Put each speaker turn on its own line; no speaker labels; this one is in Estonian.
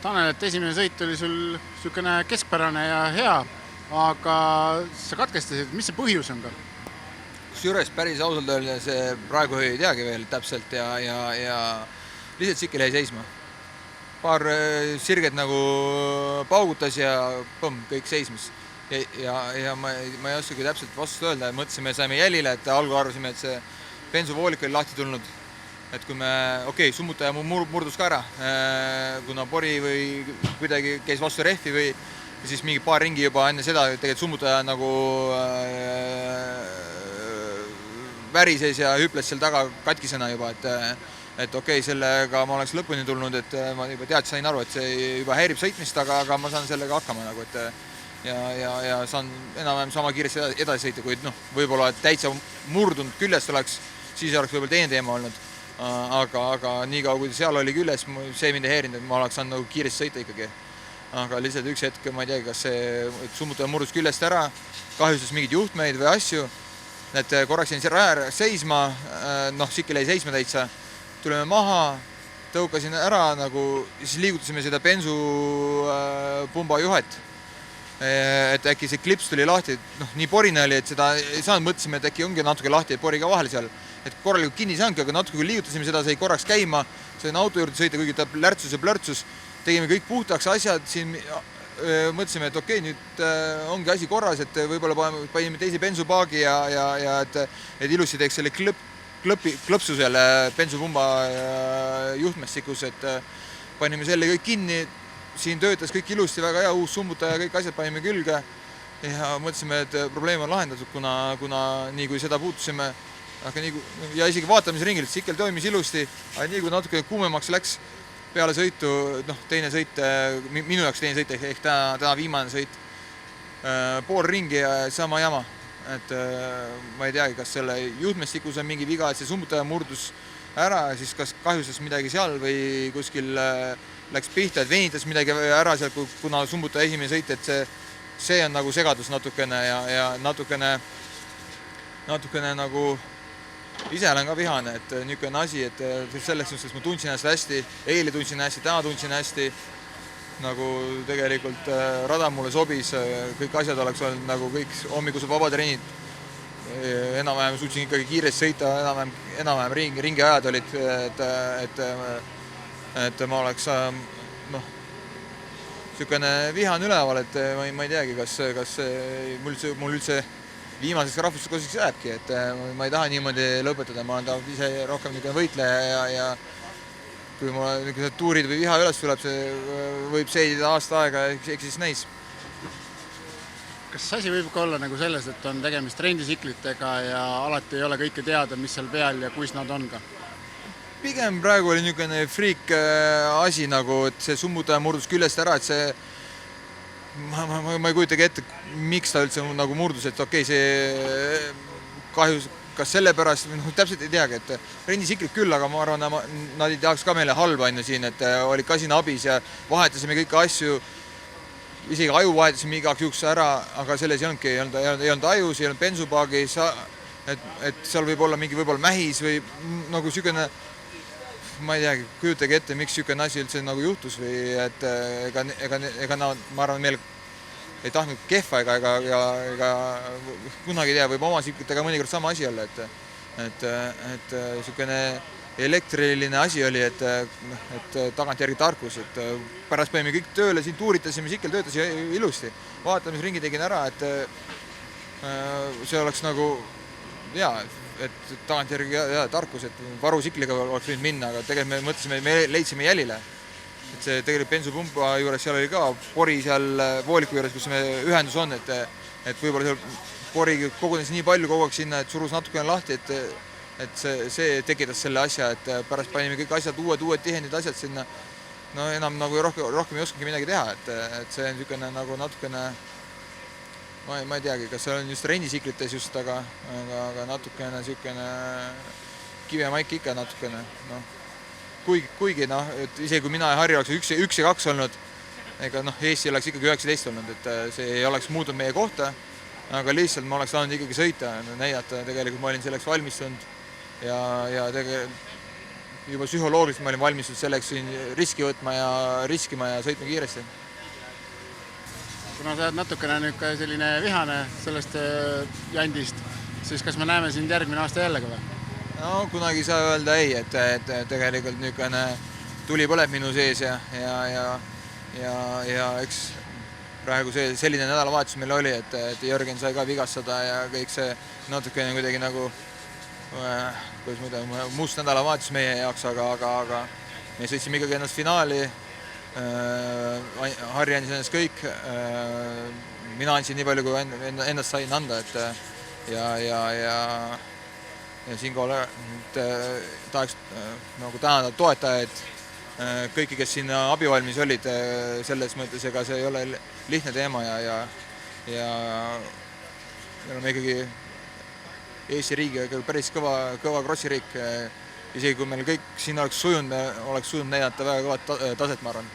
Tanel, et esimene sõit oli sul niisugune keskpärane ja hea, aga sa katkestasid, mis see põhjus on ka?
Kusjuures päris ausalt öelda see praegu ei teagi veel täpselt ja lihtsalt sikkel jäi seisma. Paar sirget nagu paugutas ja põmm, kõik seismas. Ja ma ei oskagi täpselt vastust öelda, mõtlesime, saime jälile, et algul arvasime, et see bensuvoolik oli lahti tulnud. Et kui me, summutaja murdus ka ära, kuna pori või kuidagi käis vastu rehvi või siis mingi paar ringi juba enne seda, tegelikult summutaja nagu värises ja hüples seal taga katkisena juba, et sellega ma oleks lõpuni tulnud, et ma juba sain aru, et see juba häirib sõitmist, aga ma saan sellega hakkama nagu, et ja saan enam-vähem sama kiiresti edasi sõita, kuid võib-olla täitsa murdunud küljest oleks, siis oleks võib-olla teine teema olnud. Aga nii kaua, kui seal oli küljes, see mind ei heerinud, et ma oleks saanud nagu kiiresti sõita ikkagi. Aga lihtsalt üks hetk, ma ei teagi, kas see summutaja murdus küljest ära, kahjustas mingid juhtmeid või asju, et korraks jäin raja seisma, sikkel jäi seisma täitsa, tuleme maha, tõukasin ära, siis liigutasime seda bensupumba juhet, et äkki see klips tuli lahti, nii porine oli, et seda ei saanud, mõtlesime, et äkki ongi natuke lahti, et pori ka vahel seal, et korralikult kinni saangi, aga natuke kui liigutasime seda, sai korraks käima, sain auto juurde sõita, kuigi ta lärtsus ja plörtsus, tegime kõik puhtaks asjad, siin mõtlesime, et nüüd ongi asi korras, et võib-olla panime teise bensupaagi ja et ilusti teeks selle klõpsu selle bensupumba juhtmestikus, et panime selle kõik kinni, siin töötas kõik ilusti, väga hea, uus summutaja, kõik asjad panime külge ja mõtlesime, et probleem on lahendatud, kuna nii kui seda puutusime, ja isegi vaatamise ringil, sikkel toimis ilusti, aga nii kui natuke kuumemaks läks peale sõitu, teine sõit, minu jaoks teine sõit, ehk täna viimane sõit, pool ringi ja sama jama. Et ma ei teagi, kas selle juhtmestikus on mingi viga, et see summutaja murdus ära, siis kas kahjustas midagi seal või kuskil läks pihta, et venitas midagi ära seal, kuna summutaja esimene sõit, et see on nagu segadus natukene ja natukene nagu ise olen ka vihane, et niisugune asi, et selleks, sest ma tundsin ennast hästi, eile tundsin hästi, täna tundsin hästi, nagu tegelikult rada mulle sobis, kõik asjad oleks olnud nagu kõik hommikused vabad trennid, enam-vähem suutsin ikkagi kiiresti sõita, enam-vähem ringi ajad olid, et ma oleks niisugune vihane üleval, et ma ei teagi, kas mul üldse viimaseks rahvustuseks jääbki, et ma ei taha niimoodi lõpetada, ma olen ise rohkem võitleja ja kui mul tuurid või viha üles tuleb, see võib seedida aasta aega, eks siis näis.
Kas asi võib ka olla nagu selles, et on tegemist rendisiklitega ja alati ei ole kõike teada, mis seal peal ja kus nad on ka?
Pigem praegu oli niisugune freak asi, et see summutaja murdus küljest ära, et see ma ei kujutagi ette, miks ta üldse nagu murdus, et see kahjus, kas sellepärast, täpselt ei teagi, et rendisikrid küll, aga ma arvan, nad ei tahaks ka meile halba siin, et oli ka siin abis ja vahetasime kõiki asju, isegi aju vahetasime igaks juhuks ära, aga selles ei olnud ajus, ei olnud bensupaagis, et seal võib olla mingi mähis või nagu niisugune, ma ei teagi, kujutage ette, miks niisugune asi üldse nagu juhtus või et ega ma arvan, meil ei tahtnud kehva ega kunagi tea, võib oma siklitega mõnikord sama asi olla, et niisugune elektriline asi oli, et tagantjärgi tarkus, et pärast panime kõik tööle, siin tuuritasime, sikkel töötas ilusti, vaatamisringi tegin ära, et see oleks nagu et tagantjärgi tarkus, et varusikliga oleks võinud minna, aga tegelikult me mõtlesime, me leidsime jälile. Et see tegelikult bensupumba juures seal oli ka pori seal vooliku juures, kus me ühendus on, et võib-olla seal pori kogunes nii palju kogu aeg sinna, et surus natukene lahti, et see tekitas selle asja, et pärast panime kõik asjad, uued tihendid asjad sinna, enam nagu rohkem ei oskagi midagi teha, et see on niisugune nagu natukene ma ei teagi, kas see on just rendisiklites just, aga natukene niisugune kivemaik ikka natukene. Kuigi, et isegi kui mina ja Harri oleks 1 ja 2 olnud, ega Eesti oleks ikkagi 19 olnud, et see ei oleks muutunud meie kohta, aga lihtsalt ma oleks saanud ikkagi sõita, näidata, tegelikult ma olin selleks valmistunud ja juba psühholoogiliselt ma olin valmistunud selleks riski võtma ja riskima ja sõitma kiiresti.
Kuna sa oled natukene nüüd ka selline vihane sellest jandist, siis kas me näeme sind järgmine aasta jällegi või?
No kunagi ei saa öelda ei, et tegelikult niisugune tuli põleb minu sees ja eks praegu selline nädalavahetus meil oli, et Jörgen sai ka vigastada ja kõik see natukene kuidagi nagu kuidas ma ütlen, must nädalavahetus meie jaoks, aga me sõitsime ikkagi ennast finaali, Harri andis ennast kõik, mina andsin nii palju, kui ennast sain anda, ja siinkohal tahaks nagu tänada toetajaid, kõiki, kes siin abivalmis olid, selles mõttes, ega see ei ole lihtne teema ja me oleme ikkagi Eesti riigiga päris kõva krossiriik, isegi kui meil kõik siin oleks sujunud, me oleks sujunud näidata väga kõvat taset, ma arvan.